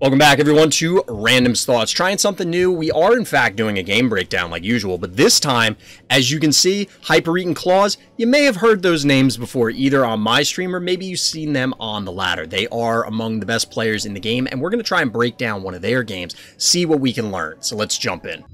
Welcome back, everyone, to Random's Thoughts. Trying something new. We are, in fact, doing a game breakdown like usual, but this time, as you can see, Hypereat and clawZ, you may have heard those names before, either on my stream or maybe you've seen them on the ladder. They are among the best players in the game, and we're going to try and break down one of their games, see what we can learn. So let's jump in.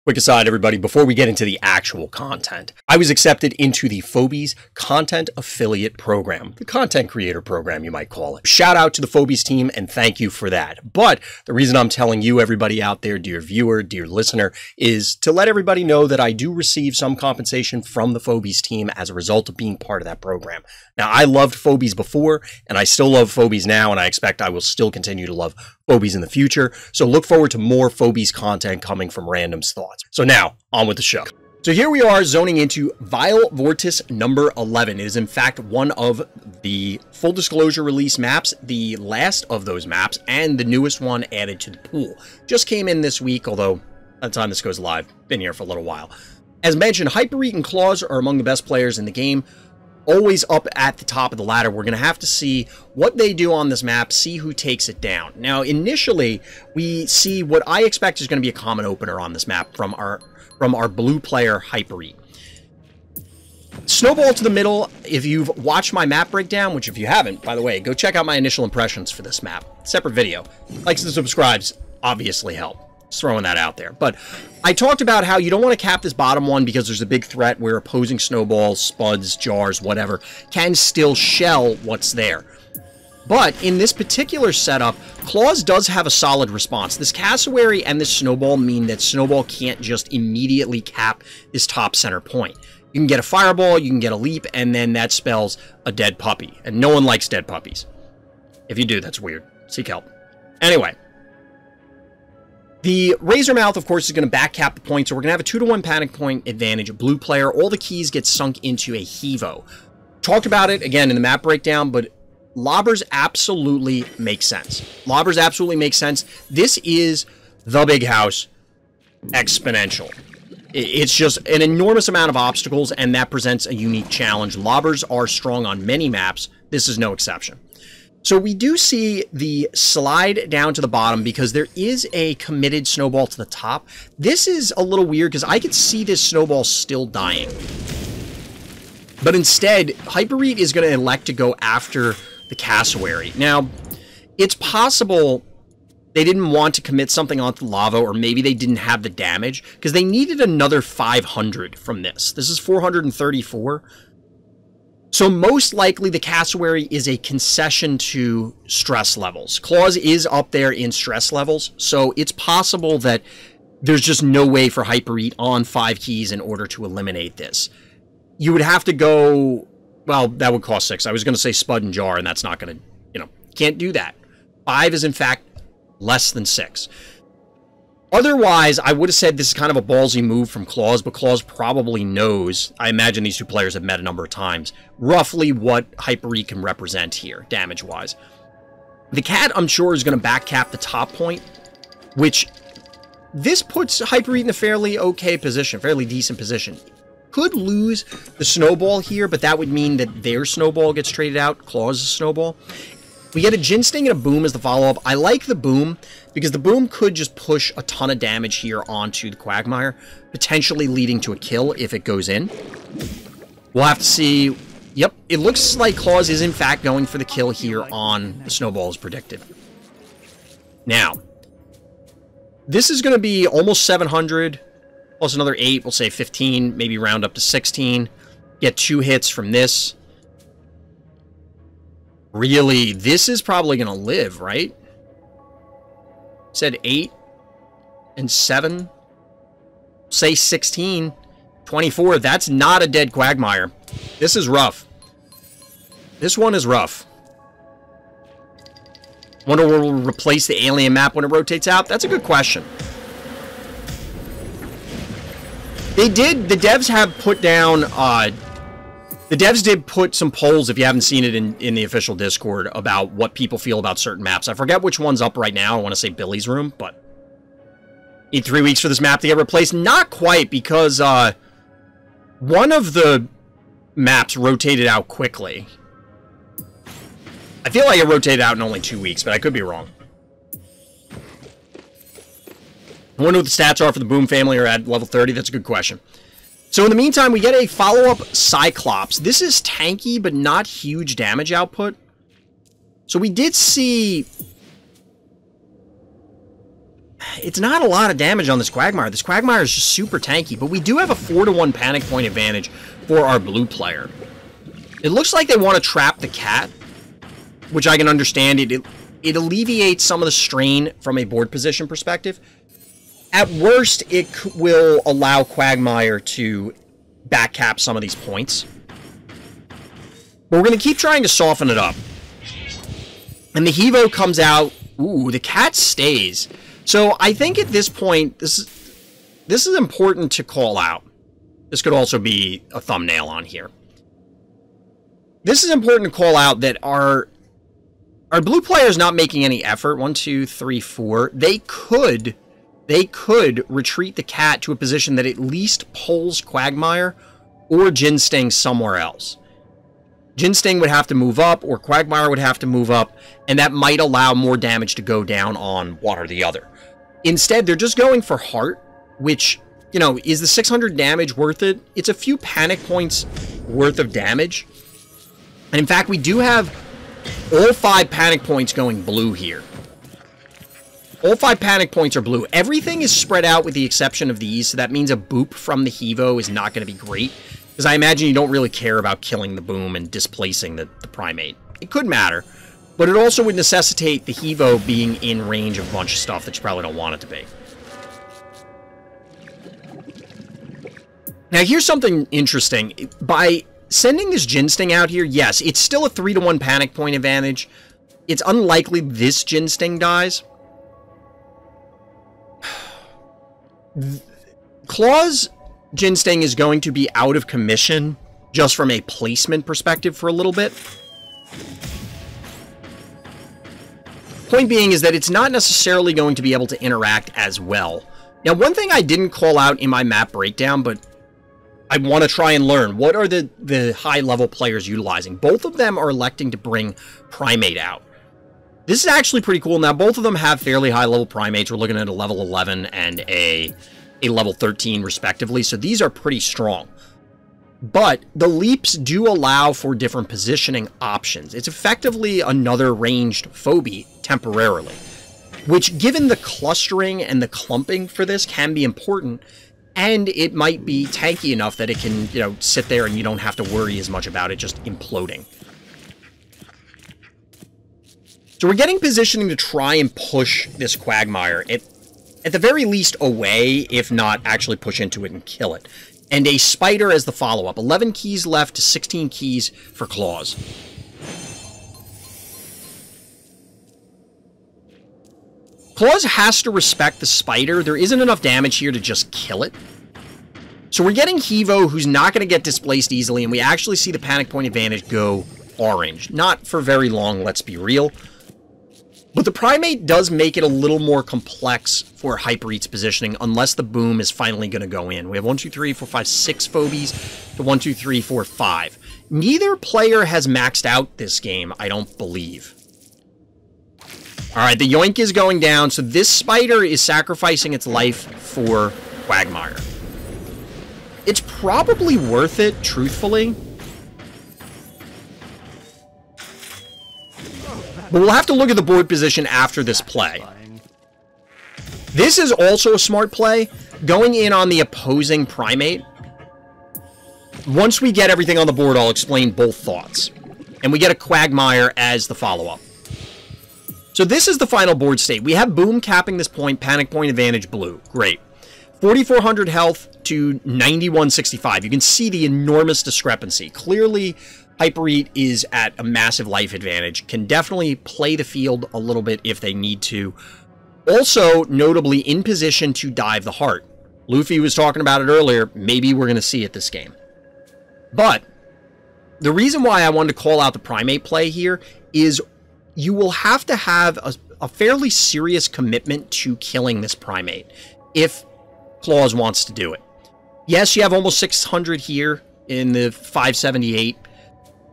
Quick aside, everybody, before we get into the actual content, I was accepted into the Phobies Content Affiliate Program, the content creator program, you might call it. Shout out to the Phobies team, and thank you for that. But the reason I'm telling you, everybody out there, dear viewer, dear listener, is to let everybody know that I do receive some compensation from the Phobies team as a result of being part of that program. Now, I loved Phobies before, and I still love Phobies now, and I expect I will still continue to love Phobies in the future. So look forward to more Phobies content coming from Random's Thoughts. So now, on with the show. So here we are zoning into Vile Vortis number 11. It is in fact one of the full disclosure release maps, the last of those maps, and the newest one added to the pool. Just came in this week, although by the time this goes live, been here for a little while. As mentioned, Hypereat and clawZ are among the best players in the game. Always up at the top of the ladder. We're going to have to see what they do on this map, see who takes it down. Now, initially, we see what I expect is going to be a common opener on this map from our blue player, Hypereat. Snowball to the middle. If you've watched my map breakdown, which if you haven't, by the way, go check out my initial impressions for this map. Separate video. Likes and subscribes obviously help. Just throwing that out there. But I talked about how you don't want to cap this bottom one because there's a big threat where opposing snowballs, spuds, jars, whatever, can still shell what's there. But in this particular setup, clawZ does have a solid response. This cassowary and this snowball mean that snowball can't just immediately cap this top center point. You can get a fireball, you can get a leap, and then that spells a dead puppy. And no one likes dead puppies. If you do, that's weird. Seek help. Anyway. The Razor Mouth, of course, is going to back cap the point, so we're going to have a 2-to-1 panic point advantage. Blue player, all the keys get sunk into a Hevo. Talked about it, again, in the map breakdown, but lobbers absolutely make sense. Lobbers absolutely make sense. This is the big house exponential. It's just an enormous amount of obstacles, and that presents a unique challenge. Lobbers are strong on many maps. This is no exception. So we do see the slide down to the bottom because there is a committed snowball to the top. This is a little weird because I could see this snowball still dying. But instead, Hypereat is going to elect to go after the cassowary. Now, it's possible they didn't want to commit something onto lava, or maybe they didn't have the damage because they needed another 500 from this. This is 434. So most likely the cassowary is a concession to stress levels. clawZ is up there in stress levels, so it's possible that there's just no way for Hypereat on 5 keys in order to eliminate this. You would have to go, well, that would cost 6. I was going to say spud and jar, and that's not going to, can't do that. 5 is in fact less than 6. Otherwise, I would have said this is kind of a ballsy move from clawZ, but clawZ probably knows, I imagine these two players have met a number of times, roughly what Hypereat can represent here, damage-wise. The cat, I'm sure, is going to back cap the top point, which this puts Hypereat in a fairly okay position, fairly decent position. Could lose the snowball here, but that would mean that their snowball gets traded out, clawZ's snowball. We get a Gin Sting and a Boom as the follow-up. I like the Boom, because the Boom could just push a ton of damage here onto the Quagmire, potentially leading to a kill if it goes in. We'll have to see. Yep, it looks like clawZ is in fact going for the kill here on the Snowball as predicted. Now, this is going to be almost 700, plus another 8, we'll say 15, maybe round up to 16. Get 2 hits from this. Really, this is probably going to live, right? Said 8 and 7. Say 16. 24. That's not a dead Quagmire. This is rough. This one is rough. Wonder where we'll replace the alien map when it rotates out? That's a good question. The devs have put down The devs did put some polls, if you haven't seen it in the official Discord, about what people feel about certain maps. I forget which one's up right now. I want to say Billy's Room, but need 3 weeks for this map to get replaced. Not quite, because One of the maps rotated out quickly. I feel like it rotated out in only 2 weeks, but I could be wrong. I wonder what the stats are for the Boom family or at level 30. That's a good question. So in the meantime, we get a follow-up Cyclops. This is tanky, but not huge damage output. So we did see... It's not a lot of damage on this Quagmire. This Quagmire is just super tanky, but we do have a 4-to-1 panic point advantage for our blue player. It looks like they want to trap the cat, which I can understand. It alleviates some of the strain from a board position perspective. At worst, it will allow Quagmire to backcap some of these points. But we're going to keep trying to soften it up. And the Hevo comes out. Ooh, the cat stays. So I think at this point, this is important to call out. This could also be a thumbnail on here. This is important to call out that our blue player is not making any effort. 1, 2, 3, 4. They could retreat the cat to a position that at least pulls Quagmire or Ginsting somewhere else. Ginsting would have to move up, or Quagmire would have to move up, and that might allow more damage to go down on one or the other. Instead, they're just going for Heart, which, you know, is the 600 damage worth it? It's a few panic points worth of damage. And in fact, we do have all 5 panic points going blue here. All 5 panic points are blue. Everything is spread out with the exception of these, so that means a boop from the Hevo is not going to be great. Because I imagine you don't really care about killing the Boom and displacing the Primate. It could matter, but it also would necessitate the Hevo being in range of a bunch of stuff that you probably don't want it to be. Now, here's something interesting. By sending this Ginsting out here, yes, it's still a 3-to-1 panic point advantage. It's unlikely this Ginsting dies. clawZ Ginsting is going to be out of commission just from a placement perspective for a little bit. Point being is that it's not necessarily going to be able to interact as well. Now, one thing I didn't call out in my map breakdown, but I want to try and learn, what are the high-level players utilizing? Both of them are electing to bring Primate out. This is actually pretty cool. Now, both of them have fairly high-level Primates. We're looking at a level 11 and a level 13, respectively, so these are pretty strong. But the leaps do allow for different positioning options. It's effectively another ranged Phobie temporarily, which, given the clustering and the clumping for this, can be important, and it might be tanky enough that it can, you know, sit there and you don't have to worry as much about it just imploding. So we're getting positioning to try and push this Quagmire, at the very least away, if not actually push into it and kill it. And a Spider as the follow-up. 11 keys left to 16 keys for clawZ. clawZ has to respect the Spider. There isn't enough damage here to just kill it. So we're getting Hevo, who's not going to get displaced easily, and we actually see the panic point advantage go orange. Not for very long, let's be real. But the Primate does make it a little more complex for Hypereat's positioning, unless the Boom is finally going to go in. We have 1, 2, 3, 4, 5, 6 Phobies to 1, 2, 3, 4, 5. Neither player has maxed out this game, I don't believe. Alright, the Yoink is going down, so this Spider is sacrificing its life for Quagmire. It's probably worth it, truthfully. But we'll have to look at the board position after this play. This is also a smart play, going in on the opposing Primate. Once we get everything on the board, I'll explain both thoughts. And we get a Quagmire as the follow-up. So this is the final board state. We have Boom capping this point, panic point advantage blue. Great. 4,400 health to 9,165. You can see the enormous discrepancy. Clearly, Hypereat is at a massive life advantage, can definitely play the field a little bit if they need to. Also, notably, in position to dive the heart. Luffy was talking about it earlier, maybe we're going to see it this game. But, the reason why I wanted to call out the Primate play here is you will have to have a fairly serious commitment to killing this Primate, if clawZ wants to do it. Yes, you have almost 600 here in the 578.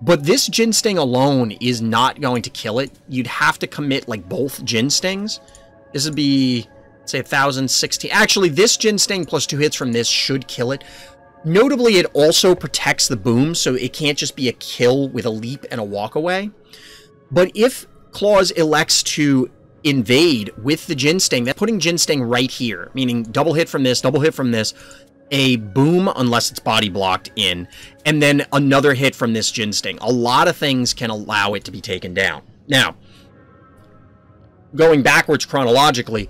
But this Gin Sting alone is not going to kill it. You'd have to commit, like, both Gin Stings. This would be, say, 1,016. Actually, this Gin Sting plus 2 hits from this should kill it. Notably, it also protects the boom, so it can't just be a kill with a leap and a walk away. But if clawZ elects to invade with the Gin Sting, that's putting Gin Sting right here, meaning double hit from this, a boom unless it's body blocked in, and then another hit from this Gin Sting. A lot of things can allow it to be taken down. Now, going backwards chronologically,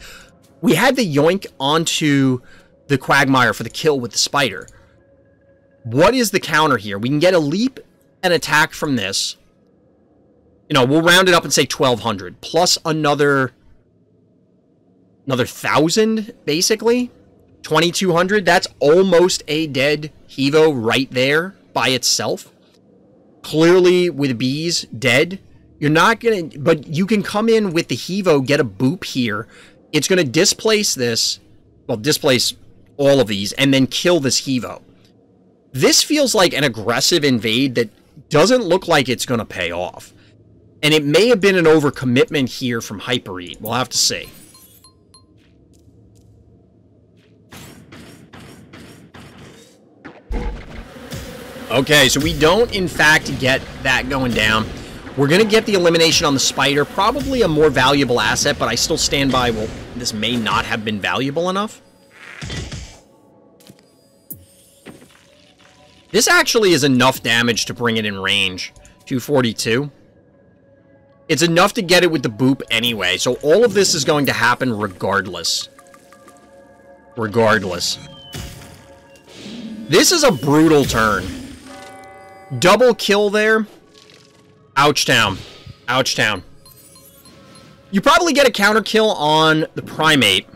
we had the yoink onto the Quagmire for the kill with the spider. What is the counter here? We can get a leap and attack from this. You know, we'll round it up and say 1,200 plus another 1,000 basically. 2,200, that's almost a dead Hevo right there by itself. Clearly, with bees, dead. You're not going to... But you can come in with the Hevo, get a boop here. It's going to displace this... Well, displace all of these, and then kill this Hevo. This feels like an aggressive invade that doesn't look like it's going to pay off. And it may have been an overcommitment here from Hypereat. We'll have to see. Okay, so we don't, in fact, get that going down. We're going to get the elimination on the spider. Probably a more valuable asset, but I still stand by, well, this may not have been valuable enough. This actually is enough damage to bring it in range. 242. It's enough to get it with the boop anyway, so all of this is going to happen regardless. Regardless. This is a brutal turn. Double kill there. Ouchtown. Ouchtown. You probably get a counter kill on the Primate.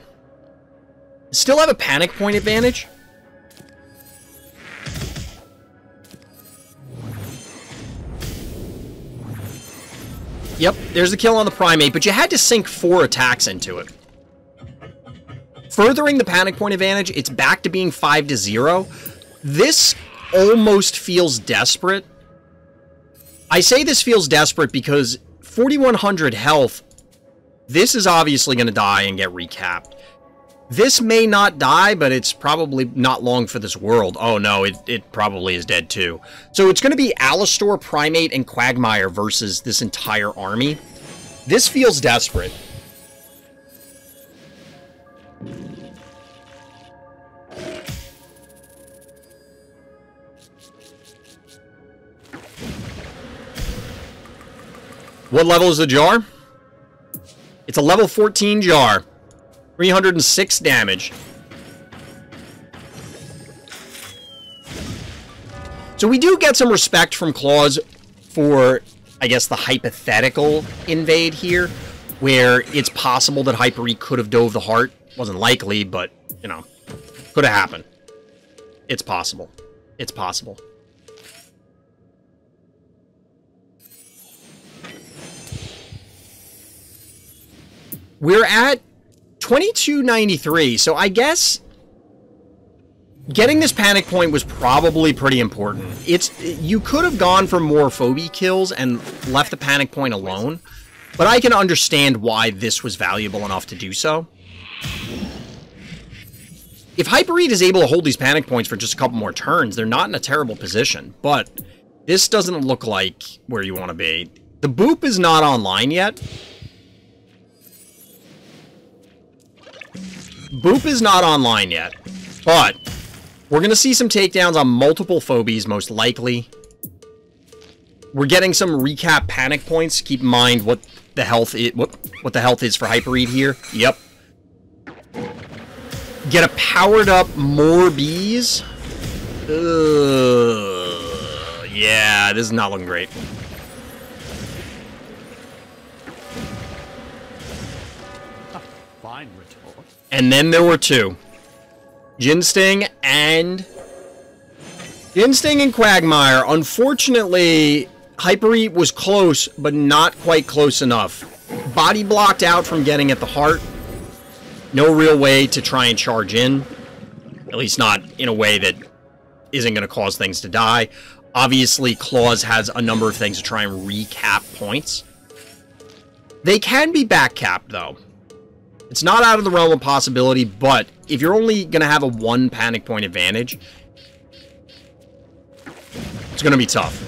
Still have a panic point advantage. Yep, there's the kill on the Primate, but you had to sink 4 attacks into it. Furthering the panic point advantage, it's back to being 5-0. This almost feels desperate. I say this feels desperate because 4,100 health, this is obviously going to die and get recapped. This may not die, but it's probably not long for this world. Oh no, it probably is dead too. So it's going to be Alistor, Primate, and Quagmire versus this entire army. This feels desperate. What level is the jar? It's a level 14 jar. 306 damage. So we do get some respect from clawZ for, I guess, the hypothetical invade here, where it's possible that Hypereat could have dove the heart. Wasn't likely, but, you know, could have happened. It's possible. It's possible. We're at 2293, so I guess getting this panic point was probably pretty important. You could have gone for more Phobie kills and left the panic point alone, but I can understand why this was valuable enough to do so. If Hypereat is able to hold these panic points for just a couple more turns, they're not in a terrible position, but this doesn't look like where you want to be. The boop is not online yet. Boop is not online yet, but we're going to see some takedowns on multiple Phobies, most likely. We're getting some recap panic points. Keep in mind what the health is, what the health is for Hypereat here. Yep. Get a powered up more bees. Yeah, this is not looking great. Fine retort. And then there were 2. Gin Sting and Quagmire. Unfortunately, Hypereat was close, but not quite close enough. Body blocked out from getting at the heart. No real way to try and charge in. At least not in a way that isn't going to cause things to die. Obviously, clawZ has a number of things to try and recap points. They can be back capped, though. It's not out of the realm of possibility, but if you're only going to have a 1 panic point advantage, it's going to be tough.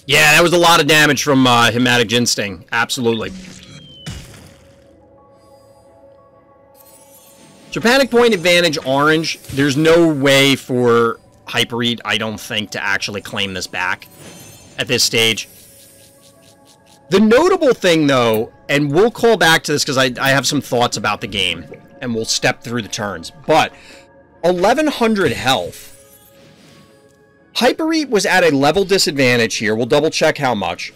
Yeah, that was a lot of damage from Hypnotic Ginsting. Absolutely. So panic point advantage orange. There's no way for Hypereat, I don't think, to actually claim this back at this stage. The notable thing, though, and we'll call back to this because I have some thoughts about the game, and we'll step through the turns, but 1100 health. Hypereat was at a level disadvantage here. We'll double check how much.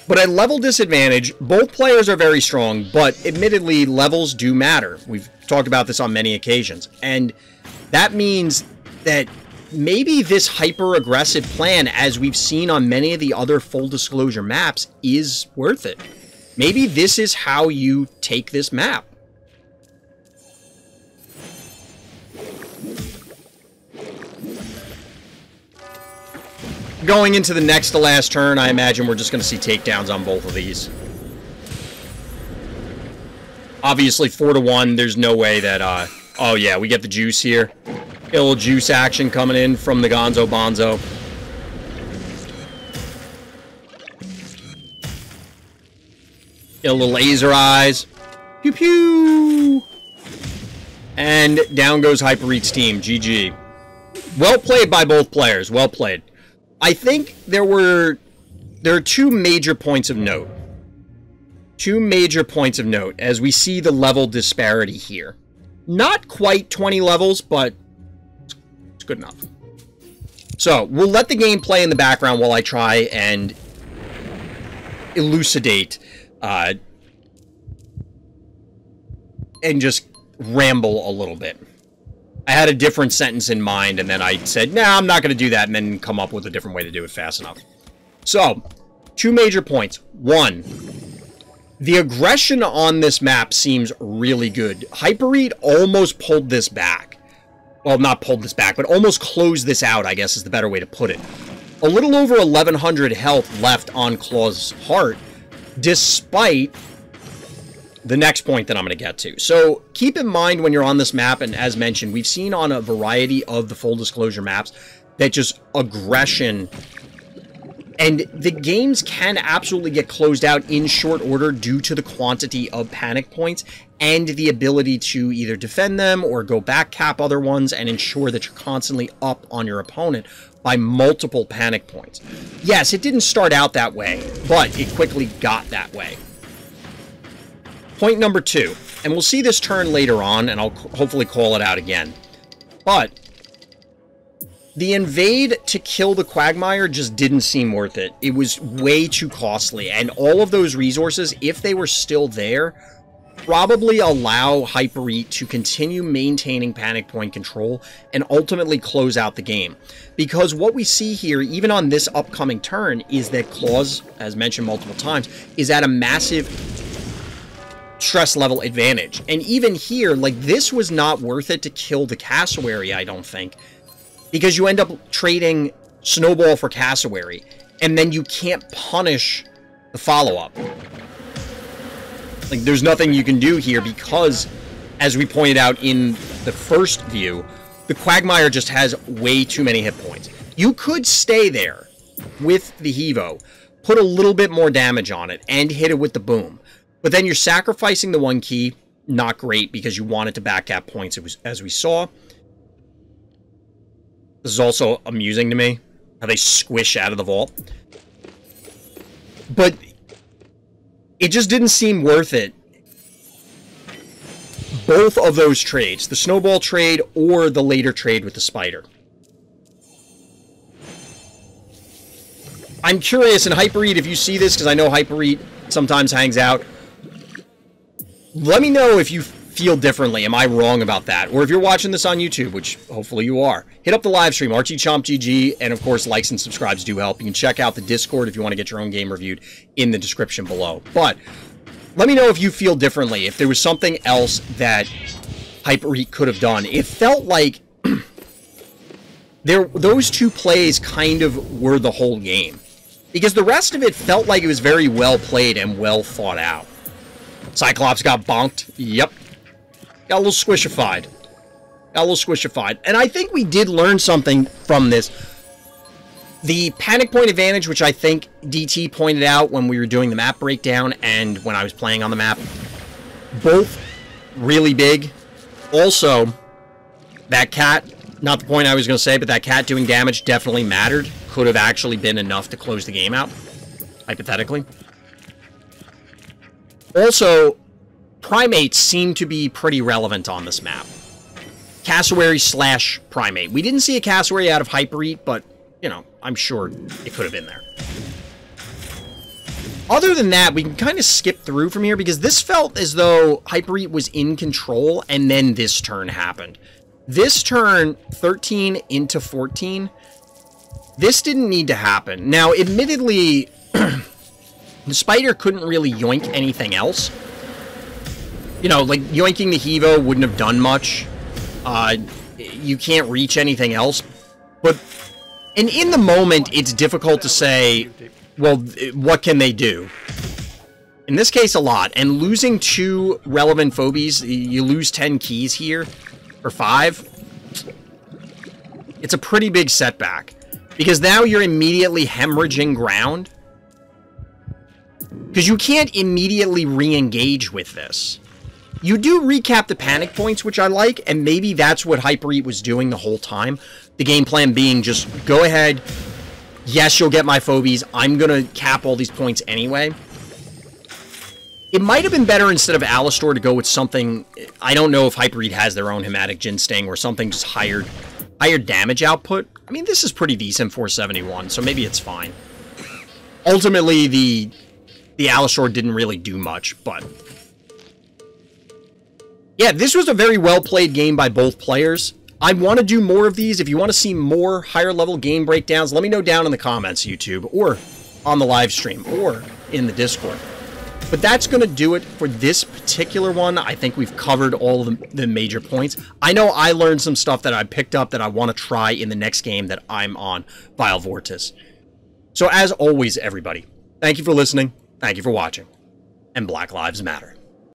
But at level disadvantage, both players are very strong, but admittedly, levels do matter. We've talked about this on many occasions. And that means that maybe this hyper-aggressive plan, as we've seen on many of the other full disclosure maps, is worth it. Maybe this is how you take this map. Going into the next to last turn, I imagine we're just going to see takedowns on both of these. Obviously, 4-1, there's no way that, oh yeah, we get the juice here. Get a little juice action coming in from the Gonzo Bonzo. Get a little laser eyes. Pew pew! And down goes Hypereat's team. GG. Well played by both players. Well played. I think there are 2 major points of note. 2 major points of note as we see the level disparity here. Not quite 20 levels, but it's good enough. So, we'll let the game play in the background while I try and elucidate and just ramble a little bit. I had a different sentence in mind, and then I said, nah, I'm not going to do that, and then come up with a different way to do it fast enough. So, 2 major points. 1, the aggression on this map seems really good. Hypereat almost pulled this back. Well, not pulled this back, but almost closed this out, I guess is the better way to put it. A little over 1100 health left on clawZ's heart, despite the next point that I'm going to get to. So keep in mind when you're on this map, and as mentioned, we've seen on a variety of the full disclosure maps that just aggression, and the games can absolutely get closed out in short order due to the quantity of panic points and the ability to either defend them or go back cap other ones and ensure that you're constantly up on your opponent by multiple panic points. Yes, it didn't start out that way, but it quickly got that way. Point number 2, and we'll see this turn later on, and I'll hopefully call it out again. But the invade to kill the Quagmire just didn't seem worth it. It was way too costly, and all of those resources, if they were still there, probably allow Hypereat to continue maintaining panic point control and ultimately close out the game. Because what we see here, even on this upcoming turn, is that clawZ, as mentioned multiple times, is at a massive stress level advantage. And even here, like, this was not worth it to kill the Cassowary, I don't think, because you end up trading Snowball for Cassowary, and then you can't punish the follow-up. Like, there's nothing you can do here because, as we pointed out in the first view, the Quagmire just has way too many hit points. You could stay there with the Hevo, put a little bit more damage on it, and hit it with the boom. But then you're sacrificing the 1 key, not great, because you wanted to back cap points, as we saw. This is also amusing to me, how they squish out of the vault. But it just didn't seem worth it. Both of those trades, the Snowball trade or the later trade with the Spider. I'm curious, and Hypereat, if you see this, because I know Hypereat sometimes hangs out, let me know if you feel differently. Am I wrong about that? Or if you're watching this on YouTube, which hopefully you are, hit up the live stream, RTChompGG, and of course, likes and subscribes do help. You can check out the Discord if you want to get your own game reviewed in the description below. But let me know if you feel differently, if there was something else that Hypereat could have done. It felt like those two plays kind of were the whole game, because the rest of it felt like it was very well played and well thought out. Cyclops got bonked. Yep. Got a little squishified. Got a little squishified. And I think we did learn something from this. The panic point advantage, which I think DT pointed out when we were doing the map breakdown and when I was playing on the map, both really big. Also, that cat, not the point I was going to say, but that cat doing damage definitely mattered. Could have actually been enough to close the game out, hypothetically. Also, primates seem to be pretty relevant on this map. Cassowary / primate. We didn't see a cassowary out of Hypereat, but, you know, I'm sure it could have been there. Other than that, we can kind of skip through from here, because this felt as though Hypereat was in control, and then this turn happened. This turn, 13 into 14, this didn't need to happen. Now, admittedly, the spider couldn't really yoink anything else. You know, like, yoinking the Hevo wouldn't have done much. You can't reach anything else. But, and in the moment, it's difficult to say, well, what can they do? In this case, a lot. And losing 2 relevant phobies, you lose 10 keys here, or 5. It's a pretty big setback. Because now you're immediately hemorrhaging ground. Because you can't immediately re-engage with this. You do recap the panic points, which I like, and maybe that's what Hypereat was doing the whole time. The game plan being just, go ahead, yes, you'll get my phobies, I'm gonna cap all these points anyway. It might have been better instead of Alistor to go with something, I don't know if Hypereat has their own Hematic Gin Sting, or something just higher damage output. I mean, this is pretty decent, 471, so maybe it's fine. Ultimately, the Alistor didn't really do much, but yeah, this was a very well-played game by both players. I want to do more of these. If you want to see more higher-level game breakdowns, let me know down in the comments, YouTube, or on the live stream, or in the Discord. But that's going to do it for this particular one. I think we've covered all of the major points. I know I learned some stuff that I picked up that I want to try in the next game that I'm on, Vile Vortis. So as always, everybody, thank you for listening, thank you for watching, and Black Lives Matter.